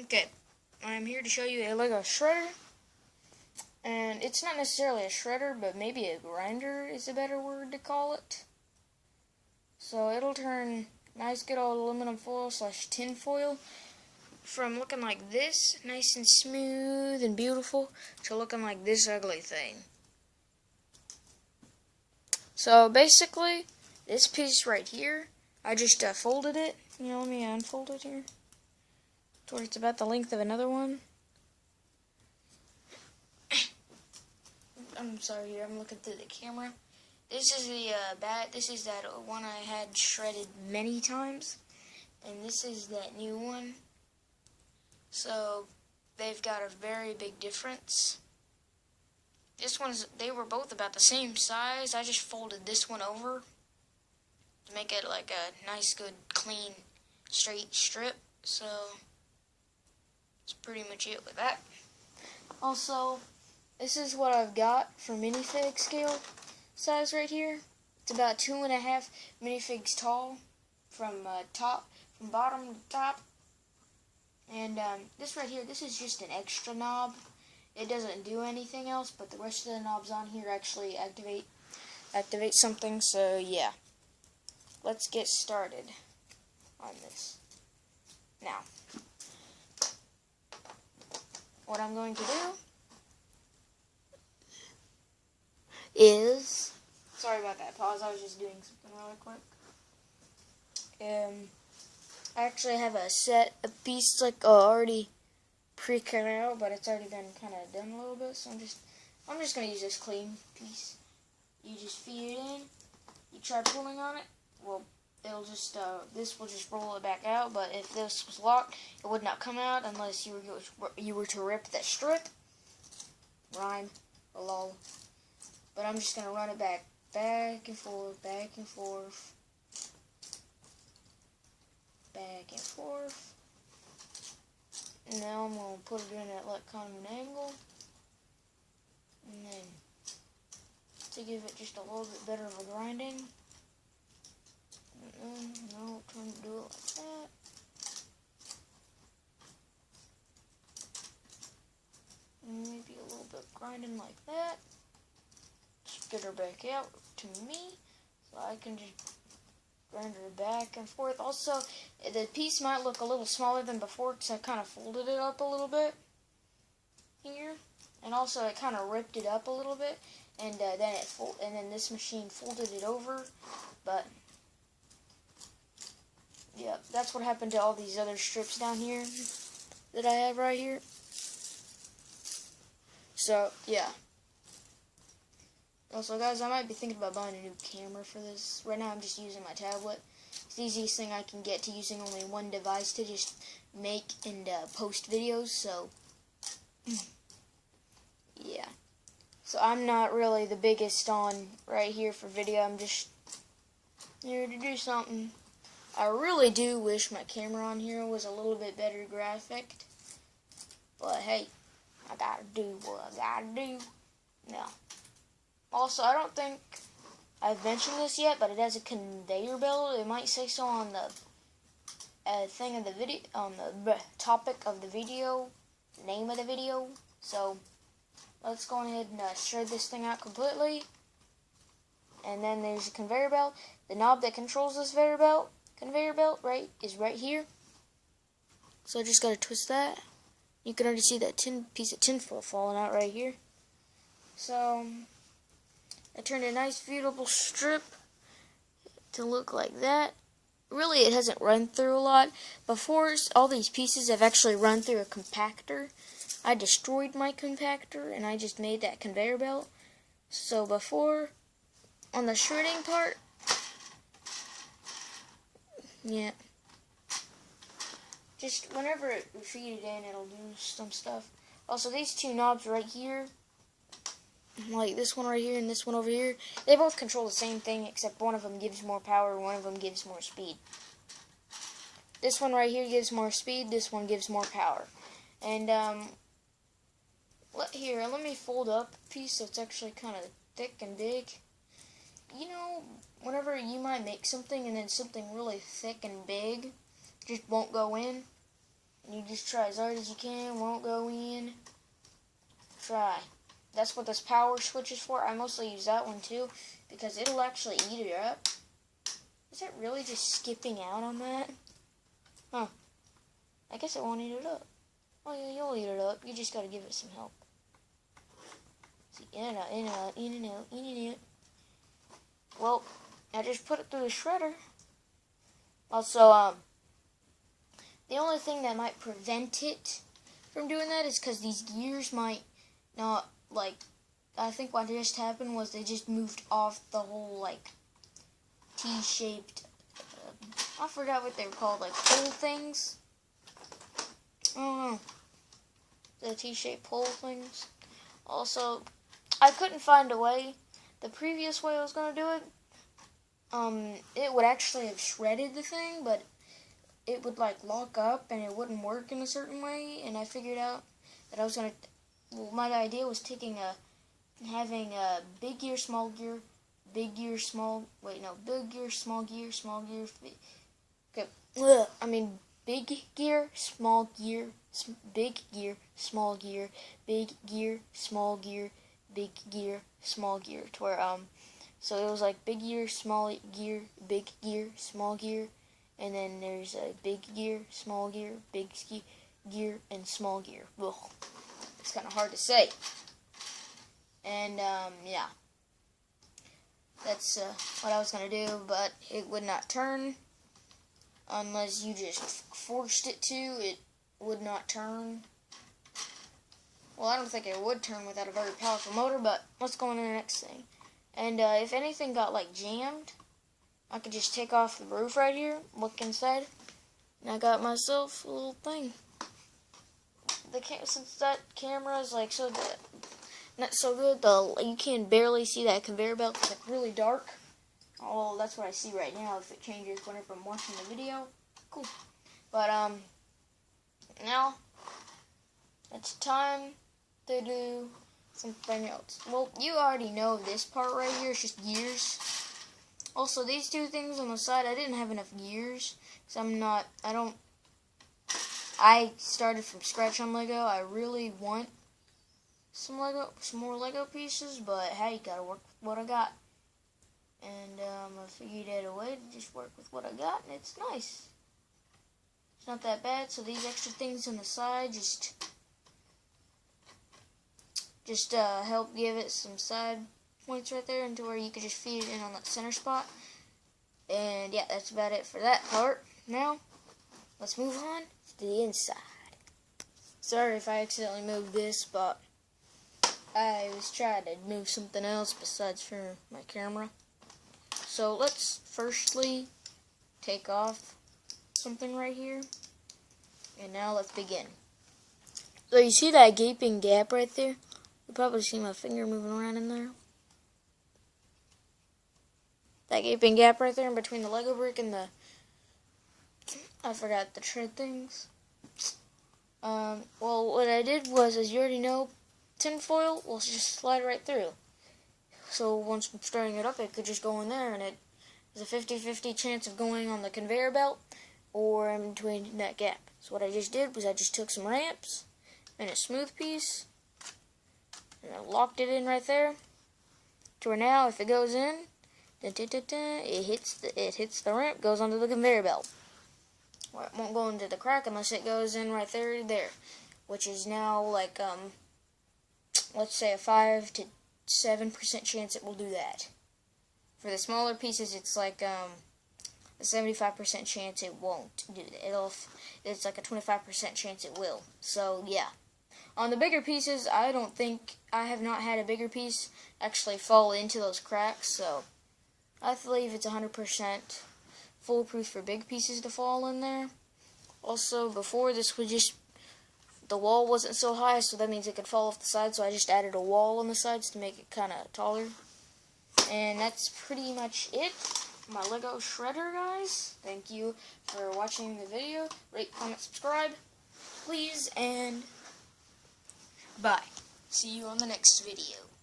Okay, I'm here to show you a Lego shredder, and it's not necessarily a shredder, but maybe a grinder is a better word to call it. So it'll turn nice good old aluminum foil / tin foil from looking like this, nice and smooth and beautiful, to looking like this ugly thing. So basically, this piece right here, I just folded it. Let me unfold it here. It's about the length of another one. I'm sorry, I'm looking through the camera. This is the this is that one I had shredded many times, and this is that new one. So they've got a very big difference. They were both about the same size. I just folded this one over to make it like a nice, good, clean, straight strip. So that's pretty much it with that. Also, this is what I've got for minifig scale size right here. It's about 2.5 minifigs tall from bottom to top. And this right here, this is just an extra knob. It doesn't do anything else, but the rest of the knobs on here actually activate something. So yeah, let's get started on this. Now, what I'm going to do is, sorry about that pause, I was just doing something really quick. I actually have a piece like already pre-cut out, but it's already been kind of done a little bit, so I'm just going to use this clean piece. You just feed it in, you try pulling on it, well, it'll just, this will just roll it back out, but if this was locked, it would not come out unless you were to rip that strip. Rhyme, lol. But I'm just going to run it back and forth, back and forth, back and forth. And now I'm going to put it in at like kind of an angle. And then to give it just a little bit better of a grinding. And then now trying to do it like that. And maybe a little bit of grinding like that. Get her back out to me, so I can just grind her back and forth. Also, the piece might look a little smaller than before because I kind of folded it up a little bit here, and also it kind of ripped it up a little bit, and then this machine folded it over. But yeah, that's what happened to all these other strips down here that I have right here. So yeah. Also, guys, I might be thinking about buying a new camera for this. Right now, I'm just using my tablet. It's the easiest thing I can get to using only one device to just make and post videos, so yeah. So I'm not really the biggest on right here for video. I'm just here to do something. I really do wish my camera on here was a little bit better graphic, but hey, I gotta do what I gotta do. Now, also, I don't think I've mentioned this yet, but it has a conveyor belt. It might say so on the thing of the video, on the topic of the video, name of the video. So let's go ahead and shred this thing out completely. And then there's a conveyor belt. The knob that controls this conveyor belt, is right here. So I just gotta twist that. You can already see that piece of tinfoil falling out right here. So I turned a nice, beautiful strip to look like that. Really, it hasn't run through a lot. Before, all these pieces have actually run through a compactor. I destroyed my compactor, and I just made that conveyor belt. So before, on the shredding part, yeah, just whenever we feed it in, it'll do some stuff. Also, these two knobs right here, like this one right here and this one over here, they both control the same thing, except one of them gives more power, one of them gives more speed. This one right here gives more speed, this one gives more power. And let me fold up a piece so it's actually kind of thick and big. You know, whenever you might make something and then something really thick and big just won't go in, And you just try as hard as you can, won't go in. Try. That's what this power switch is for. I mostly use that one too, because it'll actually eat it up. Is it really just skipping out on that? Huh. I guess it won't eat it up. Oh yeah, you'll eat it up. You just gotta give it some help. See, in and out, in and out, in and out, in and out. Well, I just put it through the shredder. Also, the only thing that might prevent it from doing that is because these gears might not, like, I think what just happened was they just moved off the whole, like, T-shaped, I forgot what they were called, like, pull things. I don't know. The T-shaped pull things. Also, I couldn't find a way. The previous way I was going to do it, it would actually have shredded the thing, but it would, like, lock up and it wouldn't work in a certain way, and I figured out that I was going to, well, my idea was having a big gear, small gear, big gear, small, wait, no, big gear, small gear, okay, big gear, small gear, big gear, small gear, big gear, small gear, big gear, small gear, to where, so it was like big gear, small gear, big gear, small gear, and then there's a big gear, small gear, big gear, and small gear. Ugh. It's kind of hard to say. And, yeah. That's what I was going to do, but it would not turn unless you just forced it to. It would not turn. Well, I don't think it would turn without a very powerful motor, but let's go on to the next thing. And if anything got, like, jammed, I could just take off the roof right here, look inside, and I got myself a little thing. Since that camera is, like, so good, not so good, you can barely see that conveyor belt. It's, like, really dark. Oh, that's what I see right now. If it changes whenever I'm watching the video, cool. But now it's time to do something else. Well, you already know this part right here. It's just gears. Also, these two things on the side, I didn't have enough gears because I started from scratch on Lego. I really want some more Lego pieces, but hey, gotta work with what I got. And I figured out a way to just work with what I got, and it's nice. It's not that bad. So these extra things on the side just help give it some side points right there, into where you could just feed it in on that center spot. And yeah, that's about it for that part. Now, let's move on to the inside. Sorry if I accidentally moved this, but I was trying to move something else besides for my camera. So let's firstly take off something right here. And now let's begin. So you see that gaping gap right there? You probably see my finger moving around in there. That gaping gap right there in between the Lego brick and the, I forgot the tread things. Well, what I did was, as you already know, tinfoil will just slide right through. So once I'm stirring it up, it could just go in there, and it has a 50-50 chance of going on the conveyor belt or in between that gap. So what I just did was I just took some ramps and a smooth piece, and I locked it in right there. To where now, if it goes in, it hits the ramp, goes onto the conveyor belt. Well, it won't go into the crack unless it goes in right there, which is now like let's say a 5 to 7% chance it will do that. For the smaller pieces, it's like a 75% chance it won't do that. It's like a 25% chance it will. So yeah. On the bigger pieces, I have not had a bigger piece actually fall into those cracks, so I believe it's 100% foolproof for big pieces to fall in there. Also, before, this was just, the wall wasn't so high, so that means it could fall off the side, so I just added a wall on the sides to make it kind of taller. And that's pretty much it. My Lego shredder, guys. Thank you for watching the video. Rate, comment, subscribe, please, and bye. See you on the next video.